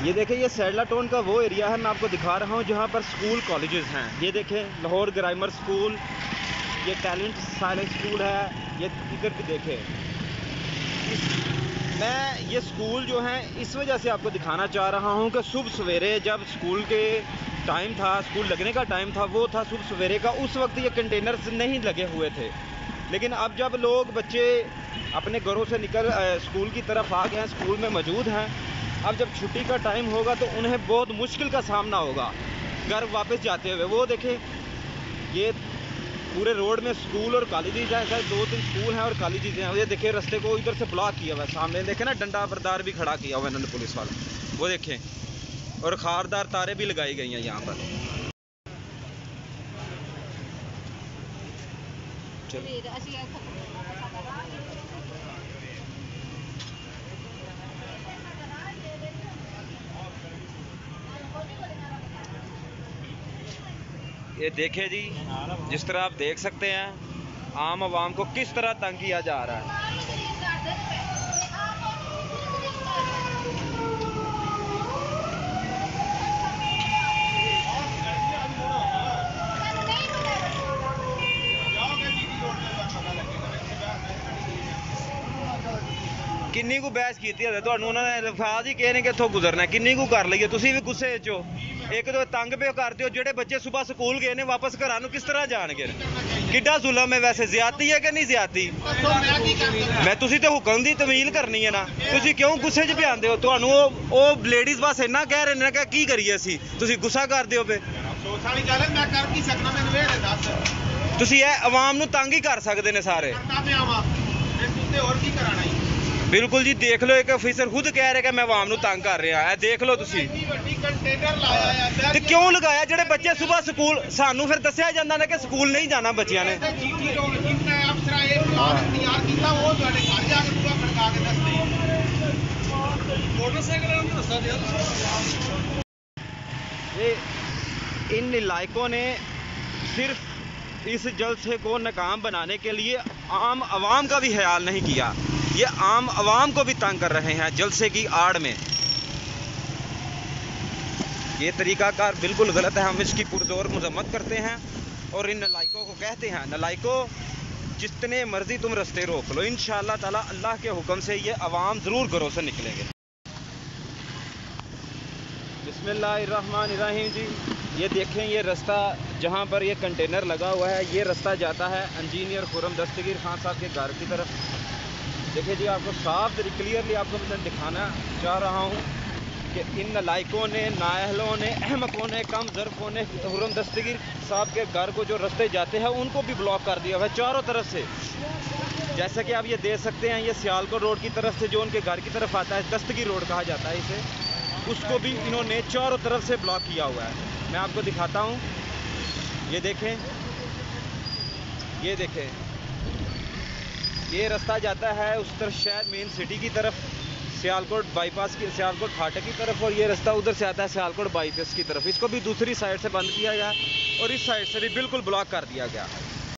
ये देखें, ये सैडला टाउन का वो एरिया है, मैं आपको दिखा रहा हूँ जहाँ पर स्कूल कॉलेजेस हैं। ये देखें, लाहौर ग्रामर स्कूल, ये टैलेंट साइलेंस स्कूल है, ये इधर भी देखें। मैं ये स्कूल जो हैं इस वजह से आपको दिखाना चाह रहा हूँ कि सुबह सवेरे जब स्कूल के टाइम था, स्कूल लगने का टाइम था, वो था सुबह सवेरे का, उस वक्त ये कंटेनर्स नहीं लगे हुए थे। लेकिन अब जब लोग बच्चे अपने घरों से निकल स्कूल की तरफ आ गए हैं, स्कूल में मौजूद हैं, अब जब छुट्टी का टाइम होगा तो उन्हें बहुत मुश्किल का सामना होगा घर वापस जाते हुए। वो देखें, ये पूरे रोड में स्कूल और कॉलेजेस हैं, शायद 2-3 स्कूल हैं और कॉलेजेस हैं। ये देखें, रास्ते को इधर से ब्लॉक किया हुआ है। सामने देखें ना, डंडा बरदार भी खड़ा किया हुआ है इन्होंने, पुलिस वाले, वो देखें, और खारदार तारे भी लगाई गई हैं यहाँ पर। ये देखें जी, जिस तरह आप देख सकते हैं आम आवाम को किस तरह तंग किया जा रहा है। किन्नी को बहस की थी, उन्होंने लफाज ही कहे ने कि इत्थों गुजरना, किन्नी को कर लीए, तुसीं भी गुस्से च हो। एक तो तंग पे करते हो, जेडे बच्चे सुबह स्कूल गए ने वापस घर आने किस तरह जाणगे? किड्डा जुल्म है वैसे, ज्यादती है कि नहीं ज्यादती? मैं तुसीं ते हुक्म दी तमील करनी है ना, तुसीं क्यों गुस्से च बयानदे हो? तुहानू ओ लेडीज बस इन्ना कह रहे ने कि की करिए असीं, तुसीं गुस्सा करदे हो पे। तुसीं ਇਹ आवाम नू तंग ही कर सकते ने सारे। बिल्कुल जी, देख लो, एक ऑफिसर खुद कह रहे कि मैं आवाम नू तंग कर रहा है। देख लो तुसी ते क्यों लगाया? जेडे बच्चे सुबह स्कूल, सानू फिर दस्सिया जांदा ना कि स्कूल नहीं जाना बच्चियां ने। ये इन इलाकों ने सिर्फ इस जलसे को नाकाम बनाने के लिए आम आवाम का भी ख्याल नहीं किया। ये आम आवाम को भी तंग कर रहे हैं जलसे की आड़ में। ये तरीकाकार बिल्कुल गलत है, हम इसकी पुरजोर मजम्मत करते हैं और इन नलायकों को कहते हैं, नलायकों, जितने मर्जी तुम रास्ते रोक लो, इंशाअल्लाह ताला अल्लाह के हुक्म से ये अवाम ज़रूर घरों से निकलेंगे। बिस्मिल्लाहिर्रहमानिर्रहीम जी, ये देखें, ये रास्ता जहाँ पर ये कंटेनर लगा हुआ है, ये रास्ता जाता है इंजीनियर खुर्रम दस्तगीर खान साहब के घर की तरफ। देखिए जी, आपको साफ क्लियरली आपको मैं दिखाना चाह रहा हूँ कि इन नलायकों ने, नाअहलों ने, अहमकों ने, कम ज़र्फ़ों ने खुर्रम दस्तगीर साहब के घर को जो रास्ते जाते हैं उनको भी ब्लॉक कर दिया हुआ है चारों तरफ से। जैसा कि आप ये देख सकते हैं, ये सियालकोट रोड की तरफ से जो उनके घर की तरफ आता है, दस्तगीर रोड कहा जाता है इसे, उसको भी इन्होंने चारों तरफ से ब्लॉक किया हुआ है। मैं आपको दिखाता हूँ, ये देखें, ये देखें, ये रास्ता जाता है उस तरफ शहर मेन सिटी की तरफ, सियालकोट बाईपास की, सियालकोट फाटक की तरफ, और ये रास्ता उधर से आता है सियालकोट बाईपास की तरफ। इसको भी दूसरी साइड से बंद किया गया और इस साइड से भी बिल्कुल ब्लॉक कर दिया गया।